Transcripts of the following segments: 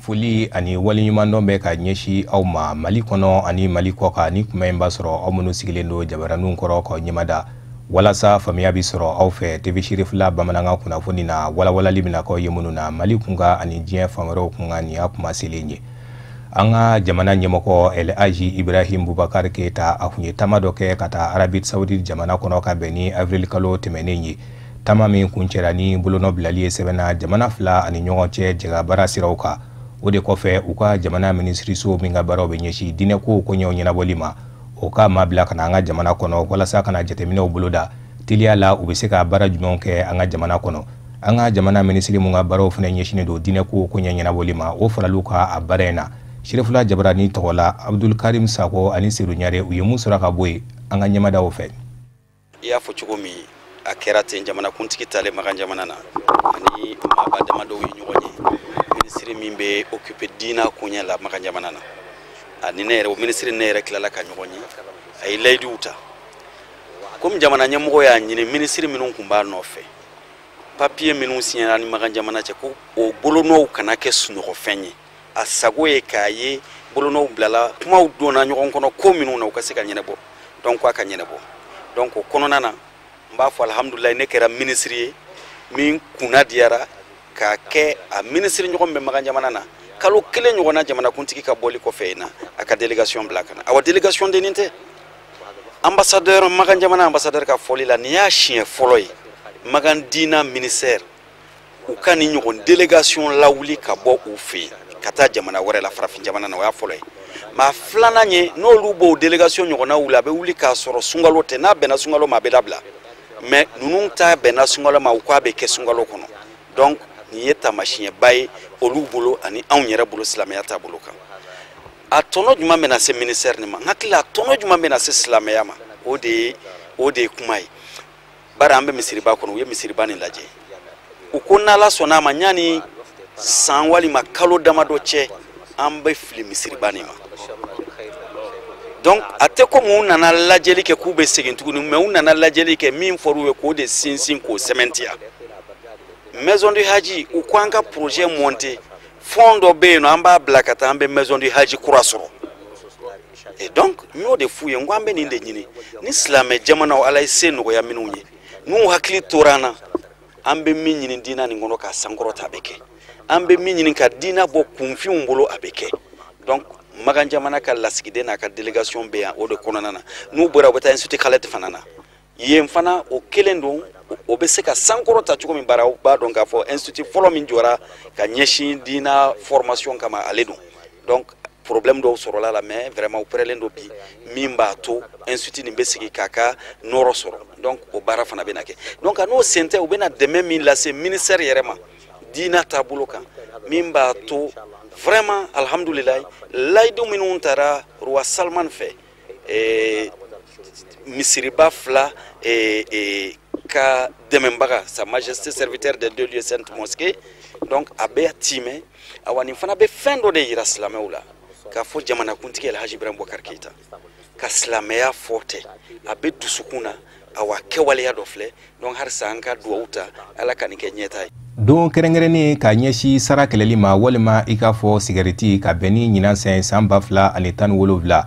foli ani waliɲuman dɔn bɛ ka ɲɛsi aw ma Mali kɔnɔ ani Mali kɔ kan ni kuma in b'a sɔrɔ aw minnu sigilen don jabaraniw kɔrɔ ka ɲɛmada walasa faamuya bi sɔrɔ aw fɛ TV Shirifila bamanankan kunnafoni na walawalali bɛna k'aw ye minnu na Mali kunkan ani diɲɛ fan wɛrɛw kunkan nin y'a kuma selen ye. An ka jamana ɲɛmɔgɔ El Hadji Ibrahim Boubacar Keita a kun ye taama dɔ kɛ ka taa Arabie Saoudite jamana kɔnɔ ka bɛn ni avril kalo tɛmɛnen ye. Taama min kuncɛra ni bolonɔ bilali ye sɛbɛnna jamana fila ani ɲɔgɔn cɛ jɛgabara siraw kan. O de kɔfɛ u ka jamana minisiriso min ka baaraw bɛ ɲɛsin diinɛ ko koɲɛw ɲɛnabɔli ma o ka mabila ka na an ka jamana kɔnɔ walasa kana jateminɛw boloda teliya la u bɛ se ka baara jumɛnw kɛ an ka jamana kɔnɔ. An ka jamana minisiri mun ka baaraw fana ɲɛsinnen don diinɛ ko koɲɛ ɲɛnabɔli ma o faraliw ka a baara in na. Shirifula jabarani tɔgɔ la Abdul Karim Sako ani Seydou Ɲare u ye mun sɔrɔ ka bɔ yen an ka ɲɛmadaw fɛ. I y'a fɔ cogo min a kɛra ten jamanakuntigi talen Magan jamana na ani maaba damadɔw ye ɲɔgɔn ye. Minisiri min bɛ occupé diina koɲɛ la Magan jamana na ani ne yɛrɛ o minisiri ne yɛrɛ tilala ka ɲɔgɔn ye a ye layiduw ta komi jamana ɲɛmɔgɔ y'a ɲini minisiri minnu tun b'a nɔfɛ papiye minnu signera ni Magan jamana cɛ ko o bolonɔw kana kɛ sunɔgɔfɛn ye a sago ye k'a ye bolonɔw bilala kumaw donna ɲɔgɔn kɔnɔ ko minnu na u ka se ka ɲɛnabɔ donc a ka ɲɛnabɔ donc o kɔnɔna na n b'a fɔ alhamdulilayi ne kɛra minisiri ye min kunna diyara ka kɛ a minisiri ɲɔgɔn bɛ Magan jamana na kalo kelen ɲɔgɔnna jamanakuntigi ka bɔli kɔfɛ in na a ka délégation bila kana awa délégation denin tɛ ambassadeur Magan jamana ambassadeur ka fɔli la nin y'a siɲɛ fɔlɔ ye Magan diina ministère u ka ni ɲɔgɔn délégation lawuli ka bɔ u fɛ yen ka taa jamana wɛrɛ la farafin jamana na o y'a fɔlɔ ye ma filanan ye n'olu b'o délégation ɲɔgɔnna wuli a bɛ wuli k'a sɔrɔ sunkalo tɛ n'a bɛnna sunkalo ma a bɛ dabila mais ninnu ta bɛnna sunkalo ma u k'a bɛ kɛ sunkalo kɔnɔ donc nin ye taamasiyɛnba ye olu bolo ani anw yɛrɛ bolo silamɛya taabolo kan a tɔnɔ jumɛn bɛna se ministère nin ma n hakili la a tɔnɔ jumɛn bɛna se silamɛya ma o de ye kuma ye bari an bɛ misiriba kɔnɔ u ye misiriba nin lajɛ u ko n'Ala sɔnna a ma ɲani san walima kalo damadɔ cɛ an bɛ fili misiriba nin ma donc a tɛ komi u nana lajɛli kɛ k'u bɛ segin tuguni mais u nana lajɛli kɛ min fɔr'u ye k'o de sinsin k'o sɛmɛntiya maison du haji u ko an ka projet monter fond dɔ bɛ yen nɔ an b'a bila ka taa an bɛ maison du haji kura sɔrɔ et donc n y'o de f'u ye n ko an bɛ nin de ɲini ni silamɛ jamanaw Ala ye se nɔgɔya minnu ye n'u hakili tora an na an bɛ min ɲini diina nin kɔnɔ ka sankɔrɔta a bɛ kɛ an bɛ min ɲini ka diina bɔ kunfinw bolo a bɛ kɛ donc Magan jamana ka lasigiden n'a ka délégation bɛ yan o de kɔnɔna na n'u bɔra u bɛ taa institut Khaled fana na yen fana o kelen don o bɛ se ka sankɔrɔta cogo min bara u b'a dɔn k'a fɔ institut fɔlɔ min jɔra ka ɲɛsin diina formation kama ale don donc problème dɔw sɔrɔla la mais vraiment u pɛrɛlen don bi min b'a to institut nin bɛ sigi k'a ka nɔrɔ sɔrɔ donc o baara fana bɛna kɛ donc n'o sen tɛ u bɛna dɛmɛ min lase ministère yɛrɛ ma diina taabolo kan min b'a to vraiment alhamdulilayi layidu minnu taara roi Salman fɛ misiriba fila ka dɛmɛbaga sa majesté serviteur des deux lieux sainte mosquée donc a bɛ timɛ awa nin fana bɛ fɛn dɔ de yira silamɛw la k'a fɔ jamanakuntigi El Hadji Ibrahim Boubacar Keita ka silamɛya fɔ tɛ a bɛ dusukun na awa kɛwaleya dɔ filɛ donc halisa an ka duwawu ta Ala ka nin kɛ ɲɛta ye. Don kɛrɛnkɛrɛnnen ka ɲɛsi sara kɛlɛli ma walima i k'a fɔ sigariti ka bɛn ni ɲinan sɛn san 2017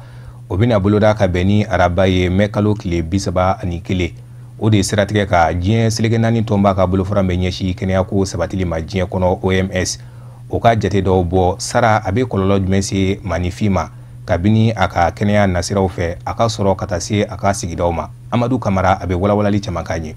o bɛna boloda ka bɛn ni araba ye mɛ kalo tile 31 o de siratigɛ ka diɲɛ seleke naani tɔnba ka bolofara bɛ ɲɛsi kɛnɛyako sabatili ma diɲɛ kɔnɔ OMS o ka jate dɔw bɔ sara a bɛ kɔlɔlɔ jumɛn se maanifin ma kabini a ka kɛnɛya nasiraw fɛ a ka sɔrɔ ka taa se a ka sigidaw ma Amadu Kamara a bɛ walawalali caman k'a ɲɛ.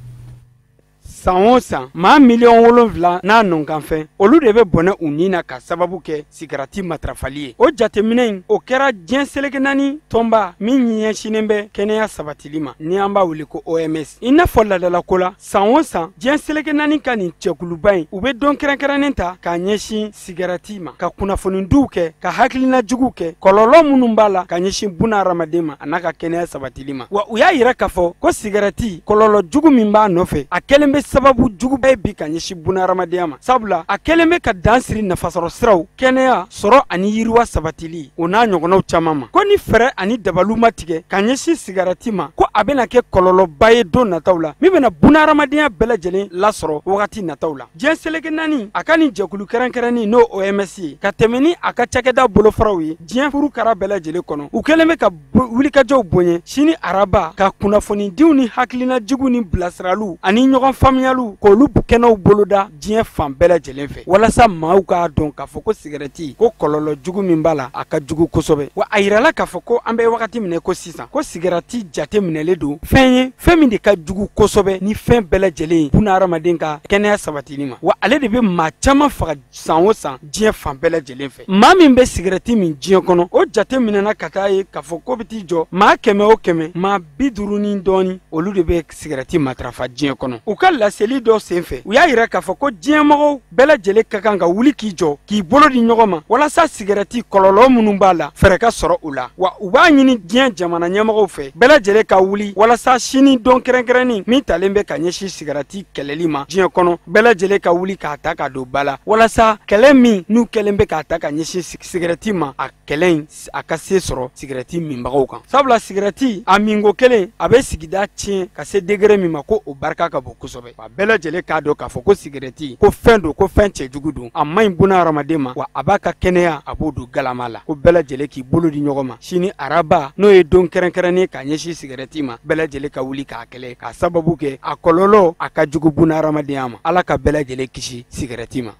san o san maa miliyɔn 7 n'a nɔnkanfɛn olu de bɛ bɔnɛ u ni na ka sababu kɛ sigarati matarafali ye o jateminɛ in o kɛra diɲɛ seleke naani tɔnba min ɲɛsinen bɛ kɛnɛya sabatili ma ni an b'a wele ko OMS i n'a fɔ ladalako la san o san diɲɛ seleke naani ka nin cɛkuluba in u bɛ don kɛrɛnkɛrɛnnen ta k'a ɲɛsin sigarati ma ka kunnafonidiw kɛ ka hakilina jugu kɛ kɔlɔlɔ minnu b'a la ka ɲɛsin buna hadamaden ma a n'a ka kɛnɛya sabatili ma wa u y'a yira k'a fɔ ko sigarati kɔlɔlɔ jugu min b'a nɔfɛ a kɛlen bɛ sababu juguba ye bi ka ɲɛsi bunahadamadenya ma sabula a kɛlen bɛ ka dan siri nafasɔrɔ siraw kɛnɛya sɔrɔ ani yiriwa sabatili o n'a ɲɔgɔnnaw caaman ma ko ni fɛrɛ ani dabaliw ma tigɛ ka ɲɛsi sigarati ma ko a bena kɛ kɔlɔlɔba ye don nataw la min bena bunahadamadenya bɛɛ lajɛlen lasɔrɔ wagati nataw la diɲɛ seleke naani a ka ni jɛkulu kɛrɛnkɛrɛnni n'o OMS ye ka tɛmɛ ni a ka cakɛda bolofaraw ye diɲɛ furu kara bɛɛ lajɛlen kɔnɔ u kɛlen bɛ ka wulikajɔw bonɲɛ sini araba ka kunnafonidiw ni hakilinajugu ni bilasiraliw ani ɲɔgɔn faamuyaliw k'olu kɛnɛw boloda diɲɛ fan bɛɛ lajɛlen fɛ walasa maaw k'a dɔn k'a fɔ ko sigarɛti ko kɔlɔlɔ jugu min b'a la a ka jugu kosɛbɛ wa a yirala k'a fɔ ko an bɛ wagati minɛ ko sisan ko sigarɛti jate minɛlen don fɛn ye fɛn min de ka jugu kosɛbɛ ni fɛn bɛɛ lajɛlen ye bunahadamaden ka kɛnɛya sabatili ma wa ale de bɛ maa caman faga san o san diɲɛ fan bɛɛ lajɛlen fɛ maa min bɛ sigarɛti min diɲɛ kɔnɔ o jate minɛna ka taa ye k'a fɔ ko bɛ t'i jɔ maa 100 o 100 maa 50 ni dɔɔni olu de bɛ sigarɛti matarafa diɲɛ kɔnɔ u ka laseli dɔ senfɛ u y'a yira k'a fɔ ko diɲɛmɔgɔw bɛɛ lajɛlen ka kan ka wuli k'i jɔ k'i bolo di ɲɔgɔn ma walasa sigarɛti kɔlɔlɔ minnu b'a la fɛɛrɛ ka sɔrɔ u la wa u b'a ɲini diɲɛ jamana ɲɛmɔgɔw fɛ bɛɛ lajɛlen ka wuli walasa sini don kɛrɛnkɛrɛnni min talen bɛ ka ɲɛsin sigarɛti kɛlɛli ma diɲɛ kɔnɔ bɛɛ lajɛlen ka wuli k'a ta ka don ba la walasa kɛlɛ min n'u kɛlen bɛ k'a ta ka ɲɛsin sigarɛti ma a kɛlɛ in a ka se sɔrɔ sigarɛti minbagaw kan sabula sigarɛti a minko kelen a bɛ sigida tiɲɛ ka se degré min ma ko o barika ka bon kosɛbɛ wa bɛɛ lajɛlen k'a dɔn k'a fɔ ko sigarɛti ko fɛn don ko fɛn cɛjugu don a maɲi bunahadamaden ma wa a b'a ka kɛnɛya a b'o don galama la ko bɛɛ lajɛlen k'i bolo di ɲɔgɔn ma sini araba n'o ye don kɛrɛnkɛrɛnnen ka ɲɛsin sigarɛti ma bɛɛ lajɛlen ka wuli k'a kɛlɛ k'a sababu kɛ a kɔlɔlɔ a ka jugu bunahadamadenya ma ala ka bɛɛ lajɛlen kisi sigarɛti ma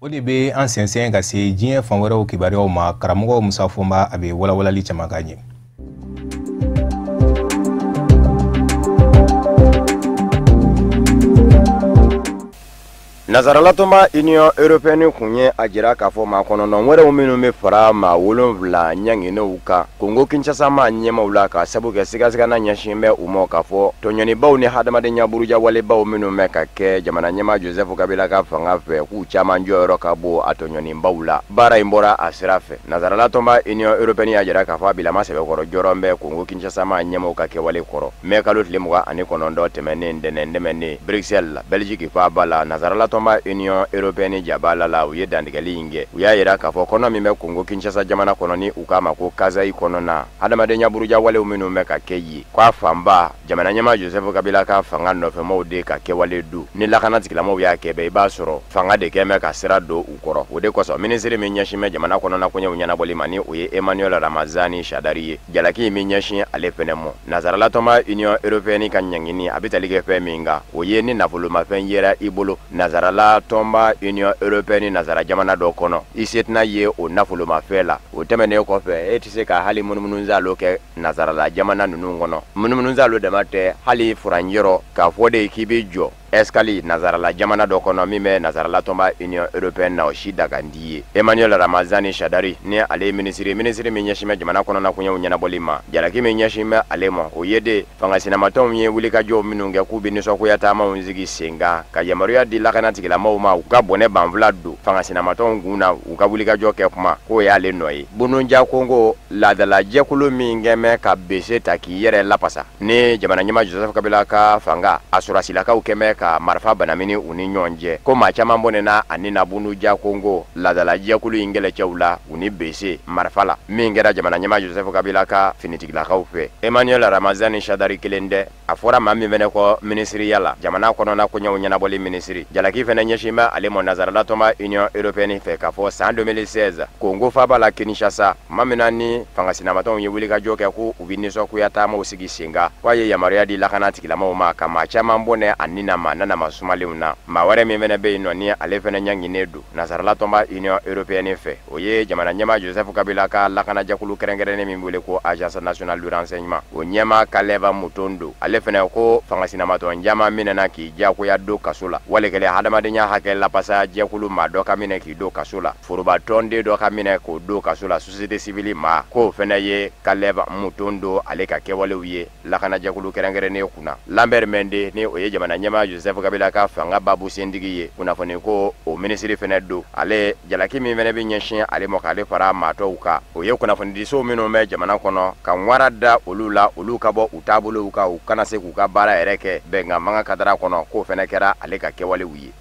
o de bɛ an sɛnsɛn ka se diɲɛ fan wɛrɛw kibaruyaw ma karamɔgɔ Musa Fɔnba a bɛ walawalali caman k'a ɲɛ. Nazaralatɔnba Union Européenne kun ye a jira k'a fɔ maa kɔnɔntɔn wɛrɛw minnu bɛ fara maa 7 ɲanginew kan Kongo Kinshasa maa ɲɛmaw la ka sabu kɛ sigasigana ɲɛsin bɛ u ma k'a fɔ tɔɲɔnibaw ni hadamadenya burujawalebaw minnu bɛ ka kɛ jamana ɲɛma Joseph Kabila ka fanga fɛ k'u caman jɔyɔrɔ ka bɔ a tɔɲɔnibaw la baara in bɔra a sira fɛ Nazaralatɔnba Union Européenne y'a jira k'a fɔ a bilama sɛbɛkɔrɔ jɔrɔ bɛ Kongo Kinshasa maa ɲɛmaw ka kɛwale kɔrɔ mai kalo tile 29 tɛmɛnen ntɛnɛn Bruxelles la Belgique fa ba la Nazaralatɔnba Union Européenne jabala la u ye dandigɛli in kɛ u y'a yira k'a fɔ kɔnɔ min bɛ Kongo Kinshasa jamana kɔnɔ ni u k'a ma ko Kasayi kɔnɔna hadamadenya burujawalew minnu bɛ ka kɛ yen k'a fanba jamana ɲɛma Joseph Kabila ka fanga nɔfɛmaw de ka kɛwale du ni lakana tigilamɔgɔw y'a kɛ bɛɛ i b'a sɔrɔ fanga de kɛn bɛ ka sira don u kɔrɔ o de kosɔn minisiri min ɲɛsin bɛ jamana kɔnɔna koɲɛw ɲɛnabɔli ma ni o ye Emmanuel Ramazani Shadari ye jalaki min ɲɛsin ale fɛnɛ mɔ Nazaralatɔnba Union Européenne ka ɲɛngini a bɛ tali kɛ fɛn min kan o ye ni nafolomafɛn yera i bolo Nazaralatɔnba Union Européenne nazara jamana dɔ kɔnɔ i se tɛna ye o nafolomafɛn la o tɛmɛnen kɔfɛ e tɛ se ka hali munumunuzalo kɛ nazarala jamana ninnu kɔnɔ munumunuzalo dama tɛ hali furanjɛrɔ k'a fɔ de k'i bɛ jɔ escali nazarala jamana dɔ kɔnɔ min bɛ Nazaralatɔnba Union Européenne na o si dagandi ye Emmanuel Ramazani Shadari ni ale ye minisiri min ɲɛsin bɛ jamana kɔnɔna koɲɛw ɲɛnabɔli ma jalaki min ɲɛsin bɛ ale ma o ye de fangasinamatɔnw ye wulikajɔw minnu kɛ k'u bɛ nisɔngoya taamaw sigi sen kan ka yamaruya di lakana tigilamaw ma u ka bɔnɛ banfula don fangasinamatɔnw kun na u ka wulikajɔ kɛ kuma k'o y'ale nɔ ye Bununja Kongo laadalajɛkulu min kɛn bɛ ka bese ta k'i yɛrɛ lapasa ni jamana ɲɛma Joseph Kabila ka fanga a sɔrasilakaw kɛn bɛ ka marifa banamini u ni ɲɔgɔn cɛ ko maa caman bɔnɛna ani na Bununja Kongo laadalajɛkulu in kɛlɛcɛw la u ni bese marifa la min kɛra jamana ɲɛma Joseph Kabila ka finitigilakaw fɛ Emmanuel Ramazani Shadari kelen dɛ a fɔra maa min fɛnɛ kɔ minisiriya la jamana kɔnɔna koɲɛw ɲɛnabɔli minisiri jalaki fɛnɛ ɲɛsin bɛ ale mɔ Nazaralatɔnba Union Européenne fɛ k'a fɔ san 2016 Kongo faba la Kinshasa maa min ni fangasinamatɔnw ye wulikajɔ kɛ ko u bɛ nisɔngoya taamaw sigi sen kan k'a ye yamaruya di lakana tigilamaw ma ka maa caman bɔnɛ ani na ma nana masumalenw na maa wɛrɛ min fɛnɛ bɛ yen nɔ ni ale fɛnɛ ɲanginen don Nazaralatɔnba Union Européenne fɛ o ye jamana ɲɛma Joseph Kabila ka lakanajɛkulu kɛrɛnkɛrɛnnen min wele ko Agence Nationale du Renseignement o ɲɛma Kaleba Mutondo ale fɛnɛ ko fangasinamatɔn caman minɛna k'i diyagoya don kaso la walikɛlen hadamadenya hakɛ lapasa jɛkulu maa dɔ ka minɛ k'i don kaso la forobatɔnden dɔ ka minɛ k'o don kaso la société civile ma k'o fɛnɛ ye Kaleba Mutondo ale ka kɛwalew ye lakanajɛkulu kɛrɛnkɛrɛnnen kunna Lambert Mende ni o ye jamana ɲɛma Joseph Kabila ka fanga babu sendigi ye kunnafoni ko o minisiri fɛnɛ don ale jalaki min fɛnɛ bɛ ɲɛsin ale mɔ k'ale fara maatɔw kan o ye kunnafoni disow minnu bɛ jamana kɔnɔ ka wara da olu la olu ka bɔ u taabolow kan u kana se k'u ka baara yɛrɛ kɛ bɛnkan manga kadara kɔnɔ k'o fɛnɛ kɛra ale ka kɛwalew ye.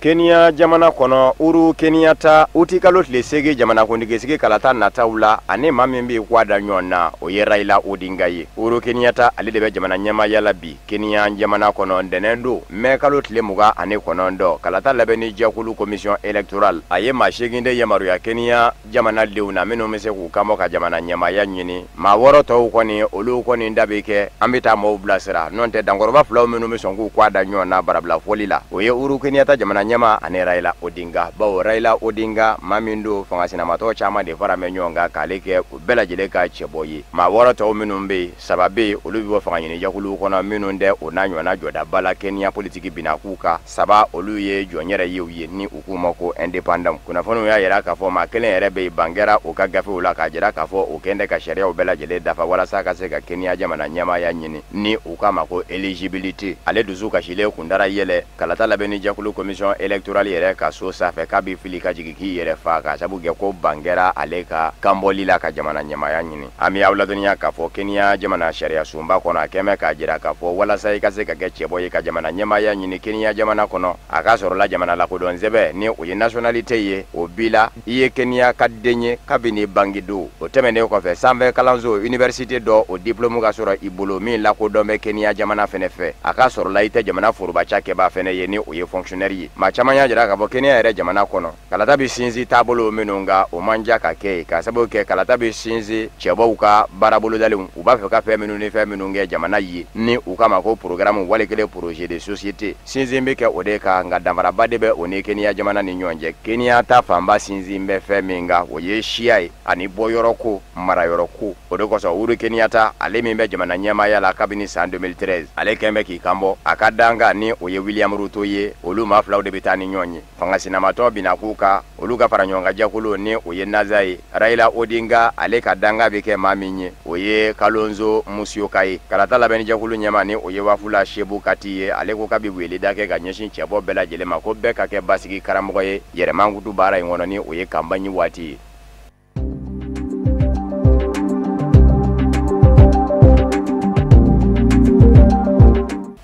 Kenya jamana kono uru Kenyata uti kalo tile segi jamana kundigi sigi kalata nataula ane mamimbi kwada nyona o ye Raila Odinga ye. Uru Kenyata ali debe jamana nyama yala bi Kenya jamana kono ndenendo me kalo tile muga ane kono ndo kalata labeni jakulu commission electoral aye mashiginde yamaru ya Kenya jamana leuna minu mese kukamo ka jamana nyama ya nyini ma woro to koni olu koni ndabike ambita mo blasera nonte dangoroba flaw minu mesongu kwada nyona barabla folila o ye uru Kenyata jamana nyama ane Raila Odinga bawo Raila Odinga mamindo fangasina mato chama de fara menyonga kaleke bela jele ka cheboyi ma woro to minumbe sababe olubi bo fanganyini jakulu kono minunde onanyo na joda bala Kenya politiki binakuka saba olu ye jonyere ye ni ukuma ko independent kuna fono ya yera ka fo ma kelen yere be bangera o ka gafe ula ka jera ka fo o kende ka sharia o bela jele dafa wala saka se ka Kenya jamana nyama ya nyini ni ukama ko eligibility ale duzu ka shile kundara yele kalata labeni jakulu commission electoral yere ka so safe ka bi fili ka jigiki yere fa ka sabu ge ko bangera ale ka kamboli la ka jamana nyama ya nyini ami awla dunya ka fo Kenya jamana sharia sumba kono akeme ka jira ka fo wala sai ka se ka ge cheboye ka jamana nyama ya nyini Kenya jamana kono aka soro la jamana la ko don zebe ni o ye nationalité ye o bila iye Kenya ka denye kabini bangido o temene ko fe sambe kalanzo université do o diplôme ka soro ibolo min la ko don be Kenya jamana fenefe aka soro la ite jamana furuba chake ba fene ye ni o ye fonctionnaire ye ma chamanya jira ka bo Kenya ere jamana kono kalata bi sinzi tabolo menunga o manja ka ke ka sabo ke kalata bi sinzi chebo ka barabolo dalum u ba fe ka fe menuni fe menunge jamana yi ni u kama ko programme wale kele projet de société sinzi mbeke ode ka nga damara badebe one Kenya jamana ni nyonje Kenya ta famba sinzi mbe fe minga o ye shiai ani boyoroko mara yoroko ode ko so uru Kenya ta ale mbe jamana nyama ya la kabini sa 2013 ale kembe ki kambo akadanga ni o ye William Ruto ye olu ma flaw de betani nyonye fangasina mato binakuka olu ka faranyonga jakulo ni o ye Nazai Raila Odinga ale kadanga beke maminye o ye Kalonzo Musyokai kalata labeni jakulu nyama ni o ye Wafula Shebu Katiye ale ko kabi wele dake ga nyeshin chebo bela jele mako beka ke basigi karamogo ye yere mangudu bara ingono ni o ye kambanyi wati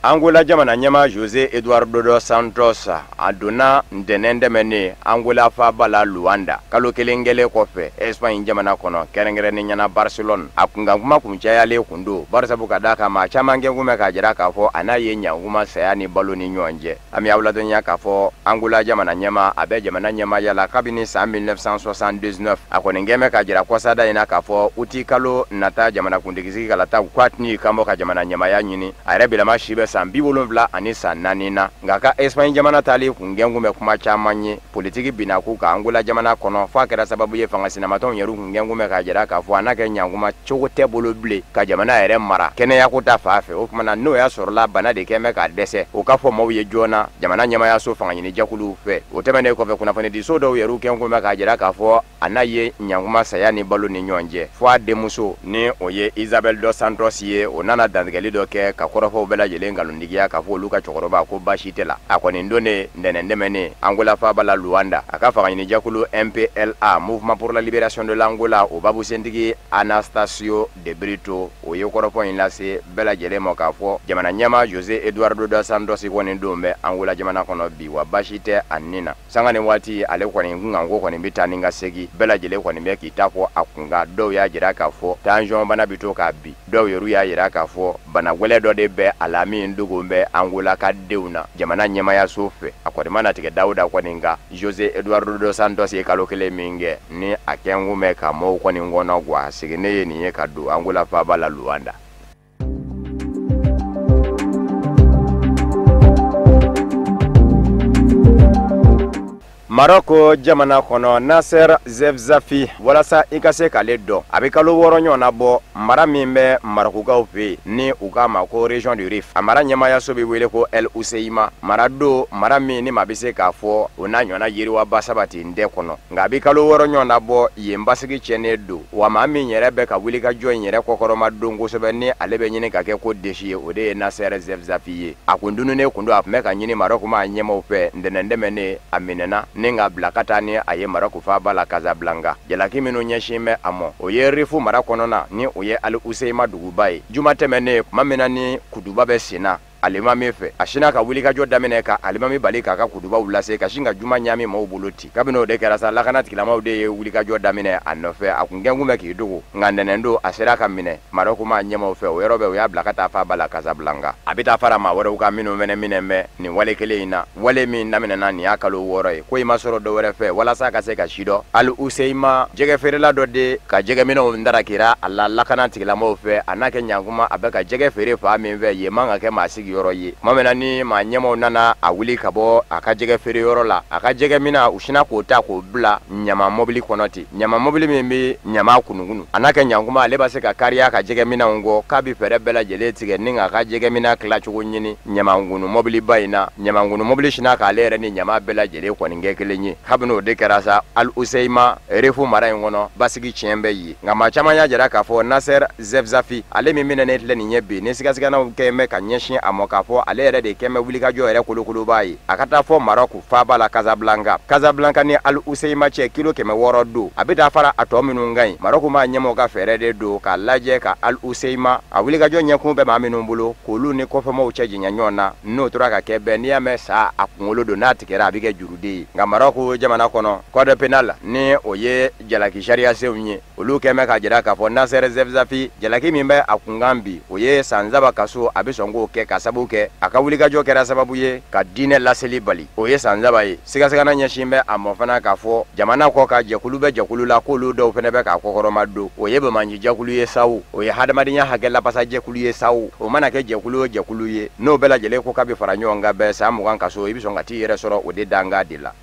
Angola jamana nyama Jose Eduardo dos Santos aduna ndenende mene Angola fa bala Luanda kalo kelengele kofe Espagne jamana kono kerengere ni nyana Barcelona akunga kuma kumchaya le kundo Barca bukadaka ma chamange ngume ka jira ka fo anaye nyanguma sayani balo ni nyonje ami awla donya ka fo Angola jamana nyama abe jamana nyama yala kabini sa 1979 akonengeme ka jira kwa sada ina ka fo uti kalo nata jamana kundikisi kala ta kwatni kambo ka jamana nyama ya nyini arebila mashibe sambi wolonvla ani sa nanina ngaka Espagne jamana tali kungengume kuma chamanye politiki binaku ka Angola jamana kono fa kera sababu ye fangasina maton yeru kungengume ka jira ka fo anake nyanguma chogote bolo ble ka jamana ere mara kene ya kuta fafe o kuma na no ya sorla bana de keme ka dese o ka fo mawo ye jona jamana nyama ya so fanganyini jakulu fe o temene ko fe kuna fane di sodo yeru kengume ka jira ka fo anaye nyanguma sayani balo ni nyonje fo demuso ni o ye Isabel dos Santos ye o nana dandgali do ke ka korofo bela jelenga lundigia ka fo luka chokoroba ko bashitela akoni ndone ndene Angola fa bala Luanda akafa ngini jakulu MPLA Mouvement pour la Libération de l'Angola o babu sendigi Anastasio de Brito o ye korofo inlase bela jelemo ka fo jamana nyama Jose Eduardo dos Santos koni ndombe Angola jamana kono bi wa bashite anina sangane wati ale koni ngango koni bitani ngasegi bela jele koni me kitafo akunga do ya jira ka fo tanjon bana bito ka bi do yeru ya jira ka fo bana wele do de be alami ndugo mbe Angola ka deuna jamana nyama ya sofe akwari mana tike Dauda kwaninga Jose Eduardo dos Santos ye kalokele minge ni akengu me ka mo kwani ngona gwa sigene ni ye kadu Angola fa bala Luanda Maroko jamana kono Nasser Zefzafi walasa ikase kale do abikalo woro nyona bo mara mimbe Maroko ka ofe ni ukama ko region du Rif amara nyama ya sobi wele ko El Useima marado mara mi ni mabise ka fo ona nyona yiri wa basabati nde kono ngabikalo woro nyona bo yembasigi chene do wa mami nyere be ka wili ka jo nyere kokoro madongo sobe ni alebe nyine ka ke ko deshi ode Nasser Zefzafi akundunu ne kundo apme ka nyini Maroko ma nyema ofe ndenende mene aminena ni ka bila ka taa ni a ye Maroc faaba la Casablanca. Jalaki minnu ɲɛsin bɛ a mɔ o ye Rifu mara kɔnɔna ni o ye Al Useima duguba ye. Juma tɛmɛnen kuma min na ni kuduba bɛ sen na alimami fɛ a sina ka wuli ka jɔ daminɛ ka alimami bali k'a ka kudubaw lase ka sin ka juma ɲami maaw bolo ten. Kabini o de kɛra sa lakana tigilamaw de ye wuli ka jɔ daminɛ a nɔfɛ a kun gɛngun bɛ k'i dogo nka nɛnɛ don a sera ka minɛ Maroc ma ɲɛmaw fɛ o yɔrɔ bɛ o y'a bila ka taa faaba la Casablanca. A bɛ taa fara maa wɛrɛw ka minnu fɛnɛ minɛ bɛ nin wale kelen in na wale min daminɛna nin y'a kalo 6 ye ko i ma sɔrɔ dɔ wɛrɛ fɛ walasa ka se ka si dɔ Al Useima jɛgɛfeerela dɔ de ka jɛgɛminɛw ndarakira a la lakana tigilamaw fɛ a n'a kɛ ɲankuma a bɛ ka jɛgɛ feere fa min fɛ yen man ka kɛ maa sigiyɔrɔ ye. Tuma min na ni maa ɲɛmaw nana a wuli ka bɔ a ka jɛgɛ feere yɔrɔ la a ka jɛgɛmina u sina k'o ta k'o bila ɲama mobili kɔnɔ ten. Ɲama mobili min bɛ ɲama kunugunu a n'a kɛ ɲankuma ale bɛ se ka kariya ka jɛgɛminɛw kɔ k'a bɛ fɛɛrɛ bɛɛ lajɛlen tigɛ ni a ka jɛgɛmina tilacogo ɲini ɲamankunu mobiliba in na. Ɲamankunu mobili sina k'ale yɛrɛ ni ɲama bɛɛ lajɛlen kɔni kɛ kelen ye. Kabini o de kɛra sa Al Useima Rifu mara in kɔnɔ basigi tiɲɛ bɛ yen nka maa caman y'a jira k'a fɔ Nasser Zefzafi ale min minɛnen filɛ nin ye bi ni sigasiganaw kɛn bɛ ka ɲɛsin a mɔ k'a fɔ ale yɛrɛ de kɛn bɛ wuli ka jɔ yɛrɛ kolokoloba ye a ka taa fɔ Maroc faaba la Casablanca ni Al Useima cɛ kilo 600 don a bɛ taa fara a tɔ minnu kan ye Maroc ma ɲɛmɔgɔ ka fɛɛrɛ de don k'a lajɛ ka Al Useima a wuli ka jɔ ɲɛkun bɛ maa minnu bolo k'olu ni kɔfɛmɔgɔw cɛ janya ɲɔgɔn na n'o tora ka kɛ bɛn n'i y'a mɛn sa a kunkolo don n'a tigɛra a bɛ kɛ juruden ye nka Maroc jamana kɔnɔ code pénal ni o ye jalaki sariya senw ye olu kɛn bɛ ka jira k'a fɔ Nasser Zefzafi jalaki min bɛ a kunkan bi o ye san 3 kaso a bɛ sɔn k'o kɛ ka sababu kɛ a ka wuli ka jɔ kɛra sababu ye ka diinɛ laseli bali o ye san 3 ye sigasigana ɲɛsin bɛ a mɔ fana k'a fɔ jamana kɔ ka jɛkulu bɛ jɛkulu la k'olu dɔw fɛnɛ bɛ k'a kɔkɔrɔma don o ye Bamanji jɛkulu ye sawo o ye hadamadenya hakɛ lapasa jɛkulu ye sawo o mana kɛ jɛkulu o jɛkulu ye n'o bɛɛ lajɛlen ko k'a bɛ fara ɲɔgɔn kan bɛɛ san 20 kaso i bɛ sɔn ka t'i yɛrɛ sɔrɔ o de danga de la.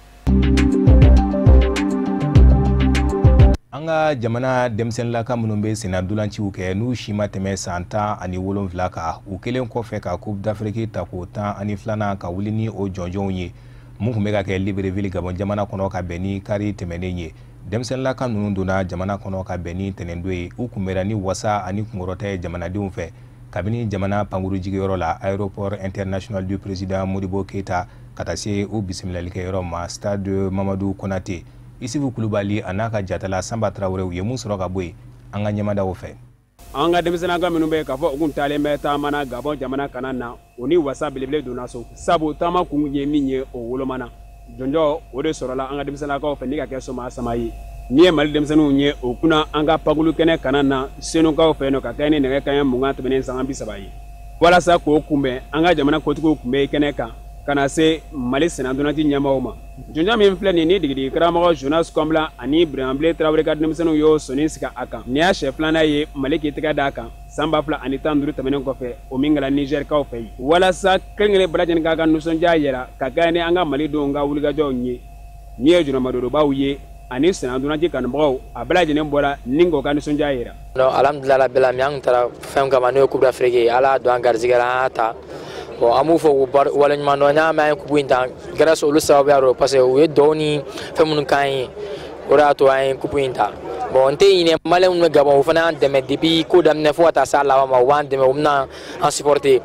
An ka jamana denmisɛnninlaka minnu bɛ senna dolanciw kɛ n'u si ma tɛmɛ san 17 kan u kelen kɔfɛ ka Coupe d'Afrique ta k'o 12 ka wuli ni o jɔnjɔnw ye mun tun bɛ ka kɛ Libreville Gabon jamana kɔnɔ ka bɛn ni kari tɛmɛnen ye. Denmisɛnninlaka ninnu donna jamana kɔnɔ ka bɛn ni tɛnɛndon ye u kunbɛnna ni wasa ani kunkɔrɔta ye jamanadenw fɛ kabini jamana pankurujigiyɔrɔ la aéroport international du président Modibo Keita ka taa se u bisimilalikɛyɔrɔ ma stade Mamadou Konate. Isufu Kulubali a n'a ka jatala Samba Traoré u ye mun sɔrɔ ka bɔ yen an ka ɲɛmadaw fɛ. An ka denmisɛnninlaka minnu bɛ k'a fɔ u kun taalen bɛ taamana Gabon jamana kana na o ni wasa belebele donna so sabu taama kun ye min ye o wolomana jɔnjɔ o de sɔrɔla an ka denmisɛnninlakaw fɛ ni ka kɛ soma sama ye ni ye Mali denmisɛnninw ye o kunna an ka pakulu kɛnɛ kana na Senukaw fɛ yen nɔ ka kɛ ni nɛgɛ kanɲɛ 20 tɛmɛnen san 30 ye walasa k'o kunbɛn an ka jamana kotigiw kun bɛ kɛnɛ kan kana se Mali senadonati ɲɛmaaw ma jɔnjɔ min filɛ nin ni digidigi karamɔgɔ Jonas Kɔnbila ani Brianbile Traoré ka denmisɛnninw y'o sɔnni sigi a kan ni y'a sɛ filanan ye Mali k'i tɛgɛ d'a kan san 2015 tɛmɛnen kɔfɛ o min kɛra Nigerikaw fɛ yen walasa kelen-kelen bɛɛ lajɛlen k'a ka nisɔndiya yɛrɛ ka kɛ ni an ka Mali denw ka wulikajɔw ye ni ye jɔnmadobaw ye ani senadonati kanubagaw a bɛɛ lajɛlen bɔra ni k'o ka nisɔndiya yɛrɛ. Alhamdulillah bɛɛ la mais an taara fɛn kama n'o ye Coupe d'Afrique ye Ala don an garizigɛ la an y'a ta. Bon an b'u fɔ k'u waleɲuman dɔn n'a mɛn an ye kupu in ta grâce olu sababuya dɔ parce que u ye dɔw ni fɛn minnu k'an ye o de y'a to an ye kupu in ta bon n tɛ ɲinɛ maliyɛnw minnu bɛ Gabon o fana y'an dɛmɛ depuis ko daminɛ fo ka taa se a laban ma u b'an dɛmɛ u bɛna an supporter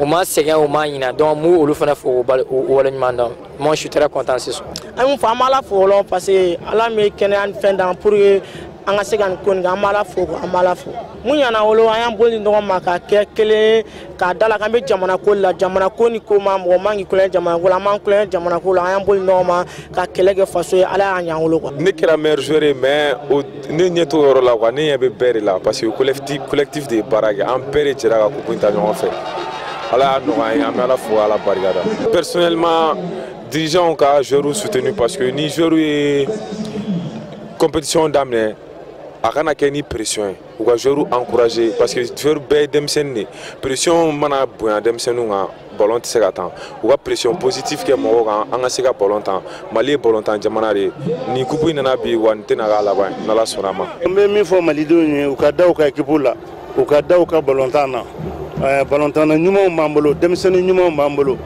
u ma sɛgɛn u ma ɲinɛ donc n b'u olu fana fɔ k'u waleɲuman dɔn moi je suis très content sisan. an y'u fɔ an b'Ala fo o la parce que Ala min ye kɛnɛya ni fɛn d'an pour que an ka se ka nin ko nin kɛ an b'Ala fo an b'Ala fo mun ɲana wolo an y'an boli ɲɔgɔn ma ka kɛ kelen k'a da la k'an bɛ jamana ko la jamana ko ni ko ma mɔgɔ man k'i kulonkɛ jamana ko la an m'an kulonkɛ jamana ko la an y'an boli ɲɔgɔn ma ka kɛlɛ kɛ faso ye Ala y'an ɲan wolo quoi. Ne kɛra meilleur joueur ye mais ne ɲɛ t'o yɔrɔ la quoi ne ɲɛ bɛ bɛɛ de la parce que collectif de ye baara kɛ an bɛɛ de jɛra ka coupe in ta ɲɔgɔn fɛ Ala y'a nɔgɔya an ye an bɛ Ala fo Ala barika da. Personnellement dirigeants ka joueurs soutenu parce que ni joueurs ye compétition daminɛ a kana kɛ ni pression ye u ka joueurs encourager parce que joueurs bɛɛ ye denmisɛnnin de pression mana bonya denmisɛnninw kan ballon tɛ se ka tan u ka pression positive kɛ mɔgɔw kan an ka se ka ballon tan Mali ye ballon tan jamana de ye ni coupe in nana bi wa nin tɛna k'a laban ye n'Ala sɔnna a ma. N bɛ min fɔ malidenw ye u ka da u ka équipe la u ka da u ka ballon tan na ballon tan na ɲumanw b'an bolo denmisɛnnin ɲumanw b'an bolo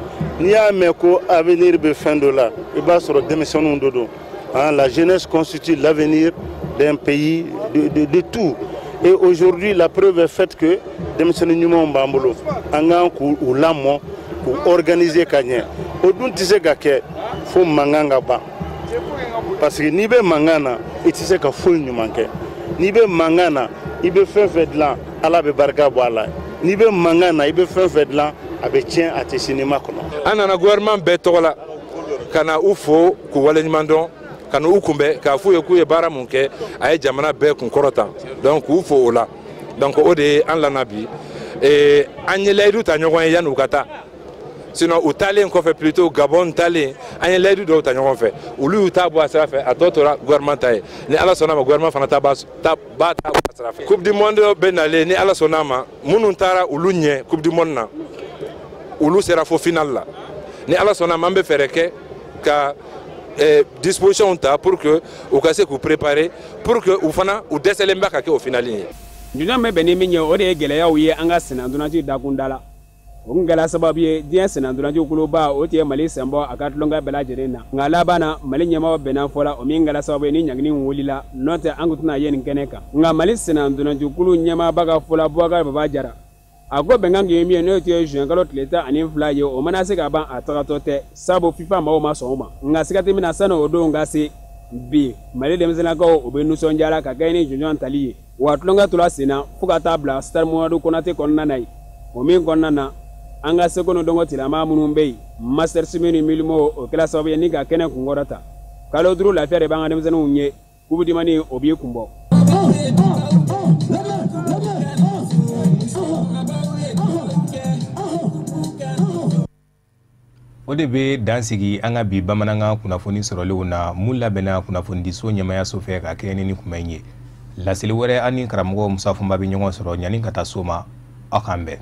n'i y'a mɛn ko avenir bɛ fɛn dɔ la i b'a sɔrɔ denmisɛnninw de don la jeunesse constitue l'avenir d'un pays, de tout. Et aujourd'hui, la preuve est faite que denmisɛnnin ɲumanw b'an bolo an kan k'u lamɔ k'u organiser ka ɲɛ o dun tɛ se ka kɛ fo mankan ka ban parce que n'i bɛ mankan na i tɛ se ka foyi ɲuman kɛ n'i bɛ mankan na i bɛ fɛn fɛn dilan Ala bɛ barika bɔ a la n'i bɛ mankan na i bɛ fɛn fɛn dilan a bɛ tiɲɛ a tɛ sinima kɔnɔ. An nana gouvernement bɛɛ tɔgɔ la ka na u fo k'u waleɲuman dɔn ka n'u kunbɛn k'a f'u ye k'u ye baara mun kɛ a ye jamana bɛɛ kun kɔrɔtan donc k'u fo o la donc o de ye an lana bi an ye layidu ta ɲɔgɔn ye yan'u ka taa sinon u taalen kɔfɛ plutôt Gabon taalen an ye layidu dɔw ta ɲɔgɔn fɛ olu y'u ta bɔ a sira fɛ a tɔ tora gouvernement ta ye ni Ala sɔnna ma gouvernement fana ta b'a ta bɔ a sira fɛ. Coupe du monde bɛ nalen ni Ala sɔnna ma minnu taara olu ɲɛ coupe du monde na olu sera fo finale la ni Ala sɔnna ma an bɛ fɛɛrɛ kɛ ka disposition ta pour que u ka se k'u préparer pour que u fana u dɛsɛlen bɛ ka kɛ o finale ye. Ɲuman bɛ bɛn ni min ye o de ye gɛlɛyaw ye an ka sennadolanci dakunda la o kun kɛra sababu ye diɲɛ sennadolanci kuluba o tɛ Mali senbɔ a ka tulonkɛ bɛɛ lajɛlen na nka laban na Mali ɲɛmaaw bɛnna fɔ la o min kɛra sababu ye ni ɲangini wulila n'o tɛ an kun tɛna ye nin kɛnɛ kan nka Mali sennadolanci kulu ɲɛmaaba ka fɔ la Bubakari Baba Jara a ko bɛnkan k'i min ye n'o tɛ juin kalo tile 12 ye o mana se ka ban a tagatɔ tɛ sabu FIFA maaw ma sɔn o ma nka sigati min na sani o don ka se bi Mali denmisɛnninakaw o bɛ nisɔndiyara ka kɛ ni jɔnjɔn tali ye wa tulonkɛ tora sen na fo ka taa bila Stade Mohamadu Konate kɔnɔna na ye o min kɔnɔna na an ka seko ni dɔnko tilama minnu bɛ yen Master Simi ni Milimo o kɛra sababu ye ni ka kɛnɛ kunkɔrɔta kalo 5 lafiya de b'an ka denmisɛnninw ye Coupe du Monde o b'i kun bɔ. O de bɛ dansigi an ka bi bamanankan kunnafoni sɔrɔlenw na mun labɛnna kunnafonidiso ɲɛmaayaso fɛ ka kɛ ni kuma in ye laseli wɛrɛ an ni karamɔgɔ Musa Funba bɛ ɲɔgɔn sɔrɔ yanni ka taa so ma aw k'an bɛn.